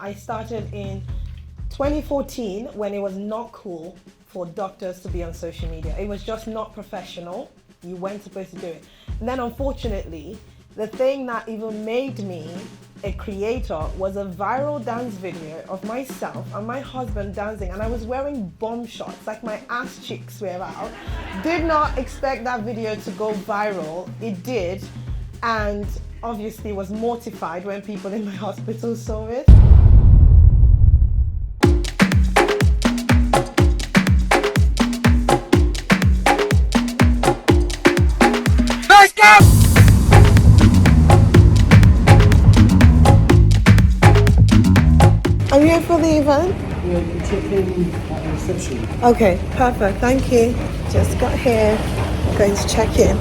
I started in 2014 when it was not cool for doctors to be on social media. It was just not professional. You weren't supposed to do it. And then unfortunately, the thing that even made me a creator was a viral dance video of myself and my husband dancing, and I was wearing bomb shots, like my ass cheeks were out. Did not expect that video to go viral. It did, and obviously was mortified when people in my hospital saw it. Let's go! Are you here for the event? We're checking at the reception. Okay, perfect, thank you. Just got here, going to check in.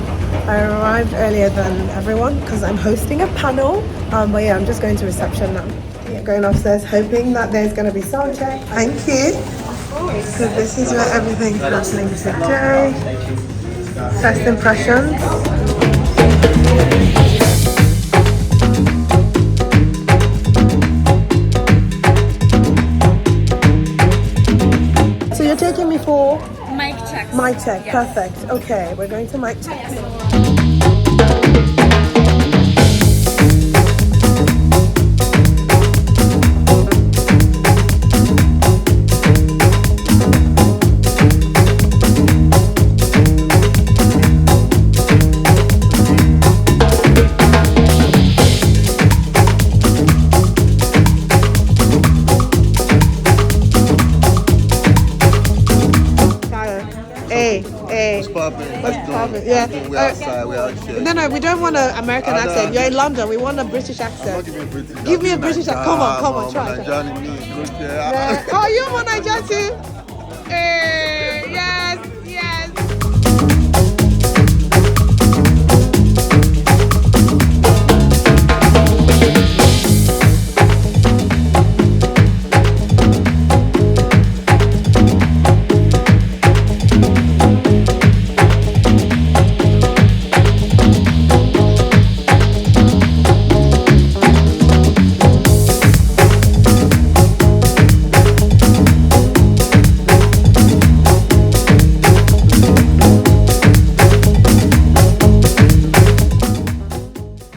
I arrived earlier than everyone because I'm hosting a panel. But yeah, I'm just going to reception now. Yeah, going upstairs, hoping that there's going to be sound check. Thank you. So this is where everything's happening today. First impressions. So you're taking me for Mic check. mic check, Yes. perfect. Okay, we're going to mic check. What's poppin'? What's poppin'? Yeah. We're outside, we're out here. No, we don't want an American I know. accent. You're in London. We want a British I'm not accent. giving you a British. Give me a British accent. Come on, try. Nigerian in me, good, Yeah. yeah. Oh, you're from Nigeria too? Yes.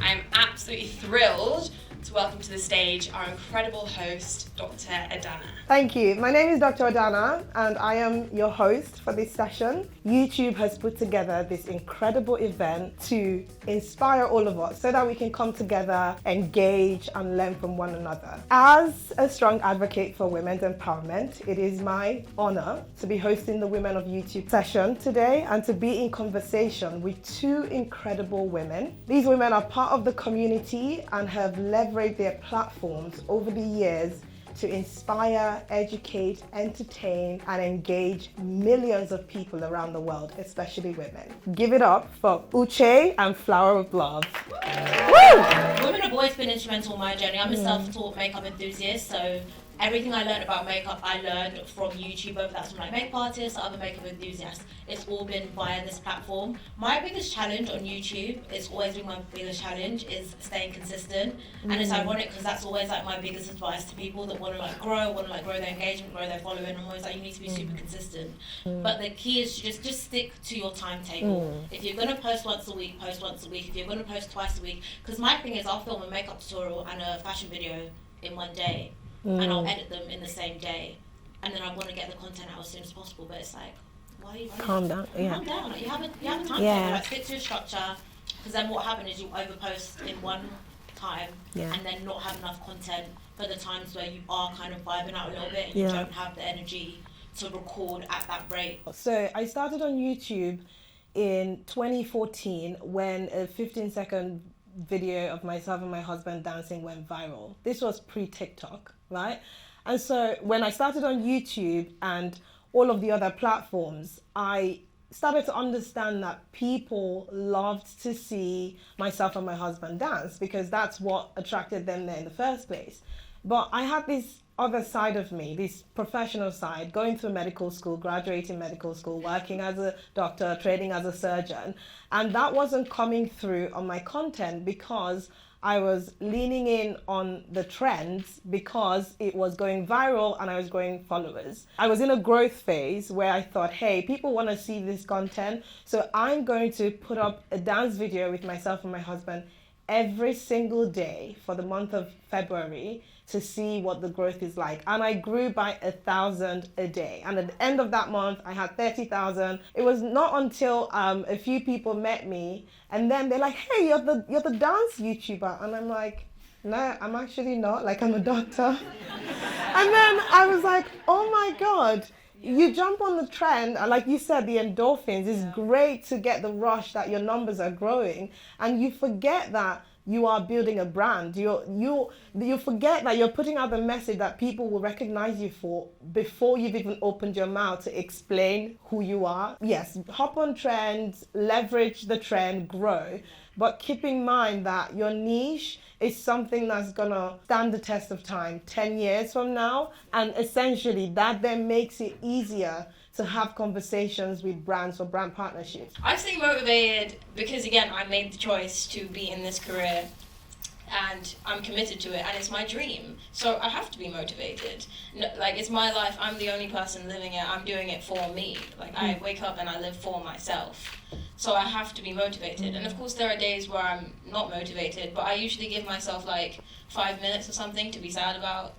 I'm absolutely thrilled to welcome to the stage our incredible host, Dr. Adanna. Thank you. My name is Dr. Adanna, and I am your host for this session. YouTube has put together this incredible event to inspire all of us so that we can come together, engage, and learn from one another. As a strong advocate for women's empowerment, it is my honor to be hosting the Women of YouTube session today and to be in conversation with two incredible women. These women are part of the community and have leveraged their platforms over the years to inspire, educate, entertain, and engage millions of people around the world, especially women. Give it up for Uche and Flower of Love. Woo! Women have always been instrumental in my journey. I'm a self-taught makeup enthusiast, so everything I learned about makeup, I learned from YouTube, whether that's from like makeup artists or other makeup enthusiasts. It's all been via this platform. My biggest challenge on YouTube, it's always been my biggest challenge, is staying consistent. And it's ironic because that's always like my biggest advice to people that want to like grow their engagement, grow their following. I'm always like, you need to be super consistent. But the key is to just stick to your timetable. If you're gonna post once a week, post once a week. If you're gonna post twice a week, because my thing is I'll film a makeup tutorial and a fashion video in one day. And I'll edit them in the same day, and then I want to get the content out as soon as possible. But it's like, why are you running? Calm down, yeah. Calm down. Like, you have a time Yeah. table. Like, stick to your structure, because then what happens is you overpost in one time, Yeah. and then not have enough content for the times where you are kind of vibing out a little bit and you Yeah. don't have the energy to record at that rate. So I started on YouTube in 2014 when a 15-second video of myself and my husband dancing went viral. This was pre-TikTok, right? And so when I started on YouTube and all of the other platforms, I started to understand that people loved to see myself and my husband dance because that's what attracted them there in the first place. But I had this other side of me, this professional side, going through medical school, graduating medical school, working as a doctor, training as a surgeon, and that wasn't coming through on my content because I was leaning in on the trends because it was going viral and I was growing followers. I was in a growth phase where I thought, hey, people want to see this content, so I'm going to put up a dance video with myself and my husband every single day for the month of February to see what the growth is like. And I grew by 1,000 a day. And at the end of that month, I had 30,000. It was not until a few people met me and then they're like, hey, you're the dance YouTuber. And I'm like, no, I'm actually not. Like, I'm a doctor. And then I was like, oh my God. You jump on the trend, and like you said, the endorphins is great to get the rush that your numbers are growing, and you forget that you are building a brand. You forget that you're putting out the message that people will recognize you for before you've even opened your mouth to explain who you are. Yes, hop on trends, leverage the trend, grow, but keep in mind that your niche is something that's gonna stand the test of time 10 years from now, and essentially that then makes it easier to have conversations with brands or brand partnerships. I stay motivated because, again, I made the choice to be in this career and I'm committed to it and it's my dream. So I have to be motivated. Like, it's my life, I'm the only person living it, I'm doing it for me. Like, I wake up and I live for myself. So I have to be motivated. And of course there are days where I'm not motivated, but I usually give myself like 5 minutes or something to be sad about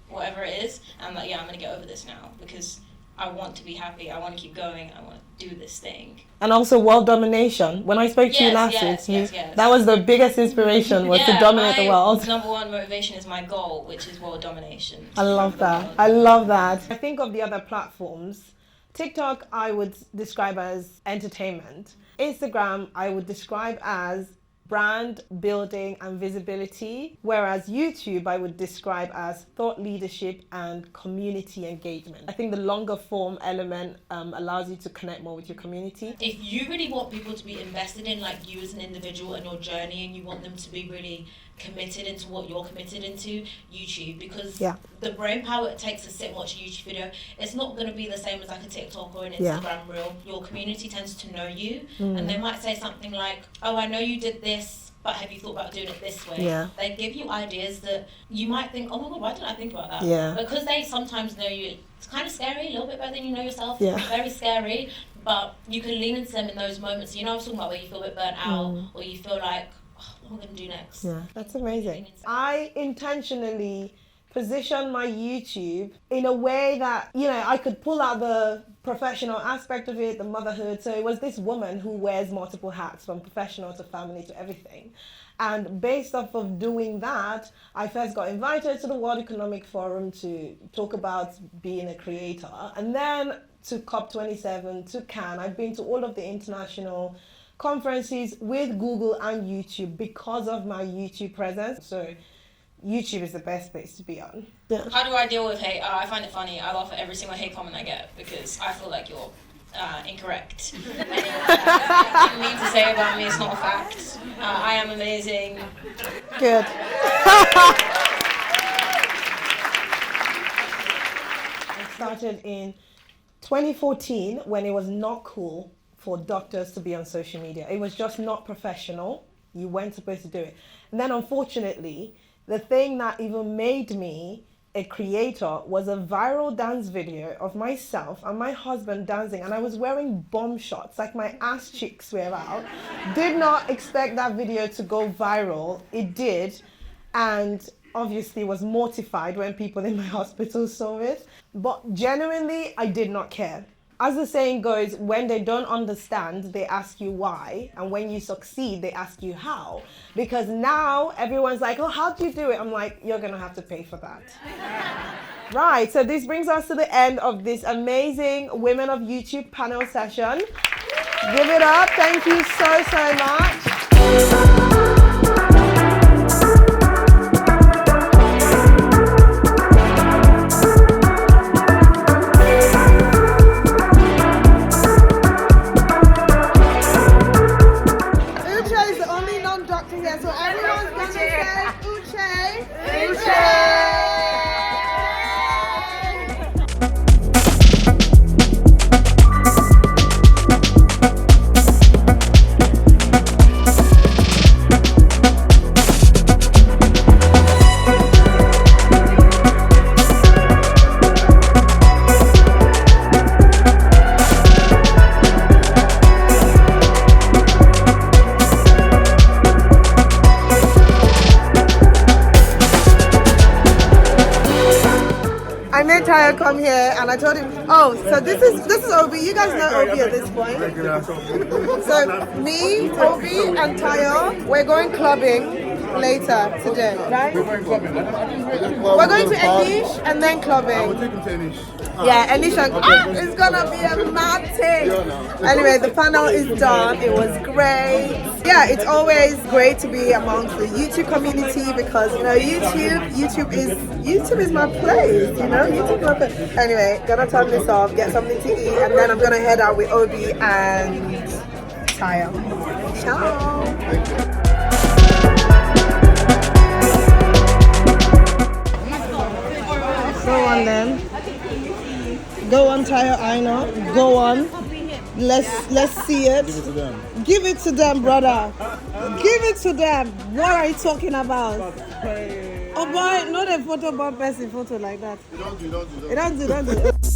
whatever it is. And I'm like, yeah, I'm gonna get over this now because I want to be happy, I want to keep going, I want to do this thing. And also world domination. When I spoke to you last week, that was the biggest inspiration, was to dominate the world. Number one motivation is my goal, which is world domination. I love that. I love that. I think of the other platforms. TikTok, I would describe as entertainment. Instagram, I would describe as brand building and visibility, whereas YouTube I would describe as thought leadership and community engagement. I think the longer form element allows you to connect more with your community. If you really want people to be invested in like you as an individual and your journey, and you want them to be really committed into what you're committed into, YouTube, because the brain power it takes to sit and watch a YouTube video, it's not going to be the same as like a TikTok or an Instagram reel. Your community tends to know you, and they might say something like, oh, I know you did this, but have you thought about doing it this way? They give you ideas that you might think, oh my God, why didn't I think about that? Because they sometimes know you. It's kind of scary, a little bit better than you know yourself. Very scary, but you can lean into them in those moments. You know, I was talking about where you feel a bit burnt out, or you feel like, what am I going to do next? Yeah, that's amazing. I intentionally position my YouTube in a way that, you know, I could pull out the professional aspect of it, the motherhood. So it was this woman who wears multiple hats, from professional to family to everything. And based off of doing that, I first got invited to the World Economic Forum to talk about being a creator. And then to COP27, to Cannes. I've been to all of the international conferences with Google and YouTube because of my YouTube presence. So YouTube is the best place to be on. How do I deal with hate? I find it funny. I laugh at every single hate comment I get because I feel like you're incorrect. Anything you need to say about me is not a fact. I am amazing. Good. I started in 2014 when it was not cool for doctors to be on social media. It was just not professional. You weren't supposed to do it. And then unfortunately, the thing that even made me a creator was a viral dance video of myself and my husband dancing, and I was wearing bomb shots, like my ass cheeks were out. Did not expect that video to go viral. It did, and obviously was mortified when people in my hospital saw it. But genuinely, I did not care. As the saying goes, when they don't understand, they ask you why. And when you succeed, they ask you how. Because now everyone's like, oh, how do you do it? I'm like, you're going to have to pay for that. Right, so this brings us to the end of this amazing Women of YouTube panel session. Give it up. Thank you so, so much. I made Tayo come here and I told him, oh, so this is Obi. You guys know Obi at this point. So me, Obi, and Tayo, we're going clubbing later today, right? We're going to Anish and then clubbing. Yeah, Anish, it's gonna be a mad thing. Anyway, the panel is done. It was great. Yeah, it's always great to be amongst the YouTube community because you know YouTube is my place. You know, YouTube is my place. Anyway, gonna turn this off, get something to eat, and then I'm gonna head out with Obi and Tayo. Ciao. Go on then. Go on, Tayo, I know. Go on. Let's see it. Give it to them, brother. Give it to them. What are you talking about? Oh boy, not a photo bomb person photo like that. Don't do.